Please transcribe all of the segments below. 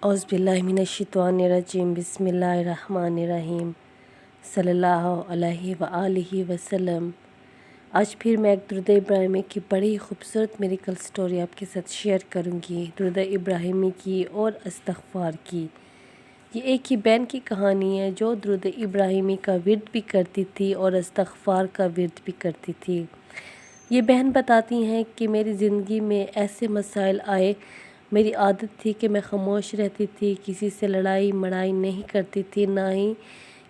औज़ बिल्लाहि मिनश्शैतानिर्रजीम बिस्मिल्लाहिर्रहमानिर्रहीम सल्लल्लाहु अलैहि व आलिहि वसल्लम। आज फिर मैं एक दुरूद इब्राहिमी की बड़ी खूबसूरत मेरिकल स्टोरी आपके साथ शेयर करूंगी। दुरूद इब्राहिमी की और इस्तग़फ़ार की। ये एक ही बहन की कहानी है जो दुरूद इब्राहिमी का विर्द भी करती थी और इस्तग़फ़ार का विर्द भी करती थी। ये बहन बताती हैं कि मेरी ज़िंदगी में ऐसे मसाइल आए, मेरी आदत थी कि मैं खामोश रहती थी, किसी से लड़ाई मड़ाई नहीं करती थी, ना ही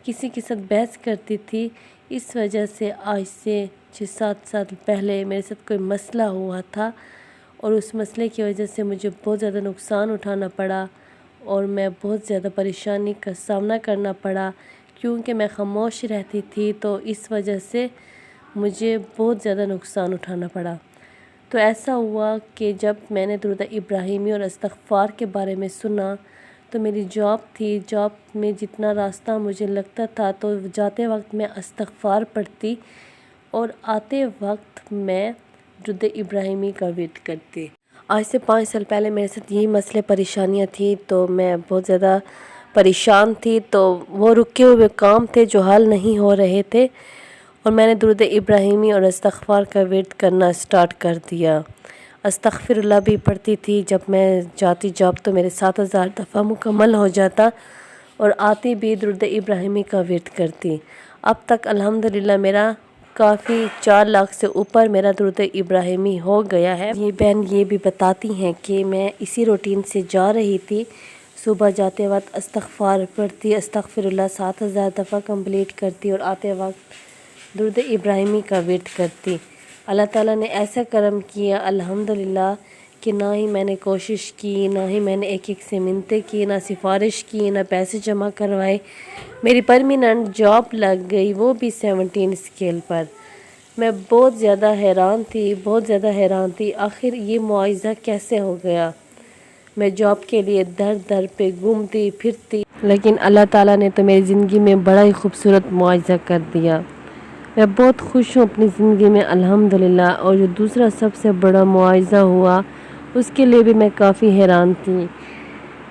किसी के साथ बहस करती थी। इस वजह से आज से 6-7 साल पहले मेरे साथ कोई मसला हुआ था और उस मसले की वजह से मुझे बहुत ज़्यादा नुकसान उठाना पड़ा और मैं बहुत ज़्यादा परेशानी का सामना करना पड़ा, क्योंकि मैं खामोश रहती थी तो इस वजह से मुझे बहुत ज़्यादा नुकसान उठाना पड़ा। तो ऐसा हुआ कि जब मैंने दुरूद इब्राहिमी और इस्तग़फ़ार के बारे में सुना तो मेरी जॉब थी, जॉब में जितना रास्ता मुझे लगता था तो जाते वक्त मैं इस्तग़फ़ार पढ़ती और आते वक्त मैं दुरूद इब्राहिमी का विर्द करती। आज से 5 साल पहले मेरे साथ यही मसले परेशानियां थी तो मैं बहुत ज़्यादा परेशान थी। तो वो रुके हुए काम थे जो हल नहीं हो रहे थे और मैंने दुरूद इब्राहिमी और इस्तग़फ़ार का विर्द करना स्टार्ट कर दिया। अस्तग़फ़िरुल्लाह भी पढ़ती थी। जब मैं जाती जॉब तो मेरे 7000 दफ़ा मुकम्मल हो जाता और आती भी दुरूद इब्राहिमी का विर्द करती। अब तक अल्हम्दुलिल्लाह मेरा काफ़ी 4 लाख से ऊपर मेरा दुरूद इब्राहिमी हो गया है। ये बहन ये भी बताती हैं कि मैं इसी रूटीन से जा रही थी। सुबह जाते वक्त इस्तग़फ़ार पढ़ती, अस्तग़फ़िरुल्लाह 7000 दफ़ा कंप्लीट करती और आते वक्त दुरूद इब्राहिमी का विर्द करती। अल्लाह ताला ने ऐसा करम किया अल्हम्दुलिल्लाह कि ना ही मैंने कोशिश की, ना ही मैंने एक से मिन्नतें की, ना सिफारिश की, ना पैसे जमा करवाए। मेरी परमानेंट जॉब लग गई, वो भी 17 स्केल पर। मैं बहुत ज़्यादा हैरान थी, बहुत ज़्यादा हैरान थी आखिर ये मुआवज़ा कैसे हो गया। मैं जॉब के लिए दर दर पे घूमती फिरती, लेकिन अल्लाह ताला ने तो मेरी ज़िंदगी में बड़ा ही खूबसूरत मुआवज़ा कर दिया। मैं बहुत खुश हूँ अपनी ज़िंदगी में अल्हम्दुलिल्लाह। और जो दूसरा सबसे बड़ा मुआवज़ा हुआ उसके लिए भी मैं काफ़ी हैरान थी।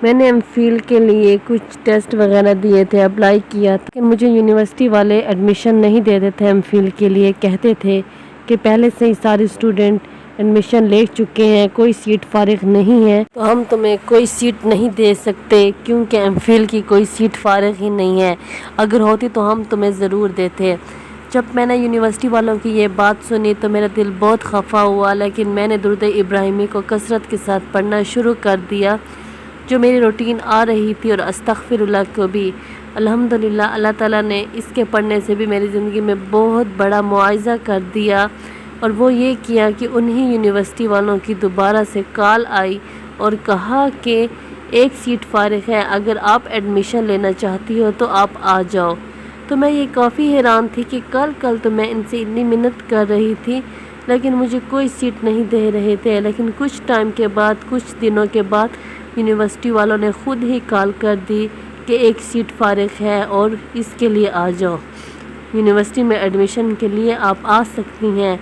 मैंने एमफिल के लिए कुछ टेस्ट वगैरह दिए थे, अप्लाई किया था, लेकिन मुझे यूनिवर्सिटी वाले एडमिशन नहीं देते थे। एमफिल के लिए कहते थे कि पहले से ही सारे स्टूडेंट एडमिशन ले चुके हैं, कोई सीट फारिग नहीं है, तो हम तुम्हें कोई सीट नहीं दे सकते, क्योंकि एमफिल की कोई सीट फारिग ही नहीं है। अगर होती तो हम तुम्हें ज़रूर देते। जब मैंने यूनिवर्सिटी वालों की ये बात सुनी तो मेरा दिल बहुत खफा हुआ, लेकिन मैंने दुरूद इब्राहिमी को कसरत के साथ पढ़ना शुरू कर दिया जो मेरी रूटीन आ रही थी, और अस्तग़फ़िरुल्लाह को भी अल्हम्दुलिल्लाह अल्लाह ताला ने इसके पढ़ने से भी मेरी ज़िंदगी में बहुत बड़ा मुआवज़ा कर दिया। और वो ये किया कि उन्हीं यूनिवर्सिटी वालों की दोबारा से कॉल आई और कहा कि एक सीट फारिग है, अगर आप एडमिशन लेना चाहती हो तो आप आ जाओ। तो मैं ये काफ़ी हैरान थी कि कल तो मैं इनसे इतनी मिन्नत कर रही थी लेकिन मुझे कोई सीट नहीं दे रहे थे। लेकिन कुछ टाइम के बाद, कुछ दिनों के बाद यूनिवर्सिटी वालों ने ख़ुद ही कॉल कर दी कि एक सीट फारिग है और इसके लिए आ जाओ, यूनिवर्सिटी में एडमिशन के लिए आप आ सकती हैं।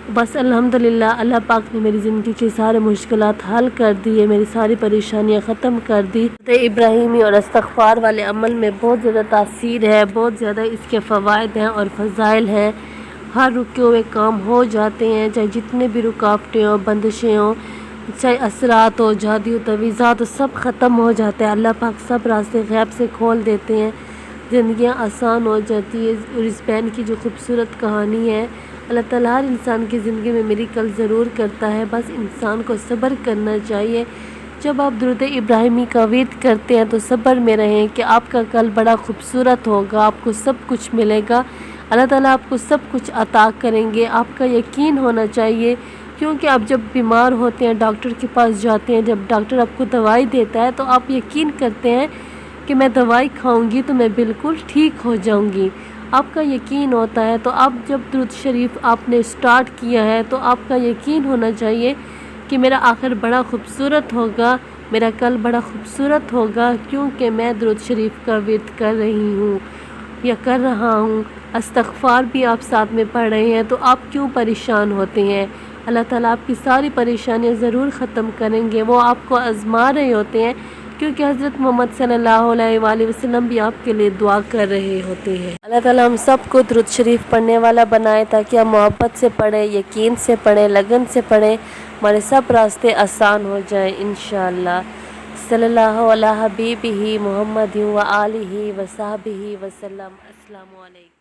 बस अल्हम्दुलिल्लाह अल्लाह पाक ने मेरी ज़िंदगी की सारे मुश्किलात हल कर दिए, मेरी सारी परेशानियां ख़त्म कर दी। इब्राहिमी और इस्तग़फ़ार वाले अमल में बहुत ज़्यादा तासीर है, बहुत ज़्यादा इसके फ़वाइद हैं और फ़ज़ाइल हैं। हर रुके हुए काम हो जाते हैं, चाहे जितने भी रुकावटें हो, बंदिशें हों, चाहे असरात हो, जादू तवीज़ात हो, सब ख़त्म हो जाते हैं। अल्लाह पाक सब रास्ते गैब से खोल देते हैं, ज़िंदगियाँ आसान हो जाती है। और इस बहन की जो खूबसूरत कहानी है, अल्लाह ताला हर इंसान की ज़िंदगी में मेरिकल ज़रूर करता है, बस इंसान को सब्र करना चाहिए। जब आप दुरूद इब्राहिमी का विर्द करते हैं तो सब्र में रहें कि आपका कल बड़ा खूबसूरत होगा, आपको सब कुछ मिलेगा, अल्लाह ताला आपको सब कुछ अता करेंगे। आपका यकीन होना चाहिए, क्योंकि आप जब बीमार होते हैं, डॉक्टर के पास जाते हैं, जब डॉक्टर आपको दवाई देता है तो आप यकीन करते हैं कि मैं दवाई खाऊंगी तो मैं बिल्कुल ठीक हो जाऊंगी, आपका यकीन होता है। तो आप जब दुरूद शरीफ आपने स्टार्ट किया है तो आपका यकीन होना चाहिए कि मेरा आखिर बड़ा खूबसूरत होगा, मेरा कल बड़ा खूबसूरत होगा, क्योंकि मैं दुरूद शरीफ का विर्द कर रही हूँ या कर रहा हूँ। इस्तग़फ़ार भी आप साथ में पढ़ रहे हैं, तो आप क्यों परेशान होते हैं। अल्लाह ताला आपकी सारी परेशानियाँ ज़रूर ख़त्म करेंगे। वो आपको आज़मा रहे होते हैं کیونکہ حضرت محمد صلی اللہ علیہ وآلہ وسلم بھی آپ کے لیے دعا کر رہے ہوتے ہیں۔ اللہ تعالیٰ ہم سب کو درود شریف پڑھنے والا بنائے تاکہ ہم محبت سے پڑھیں، یقین سے پڑھیں، لگن سے پڑھیں، ہمارے سب راستے آسان ہو جائیں انشاءاللہ۔ صلی اللہ علیہ حبیبہ محمد و آلہ و صحبہ وسلم۔ السلام علیکم۔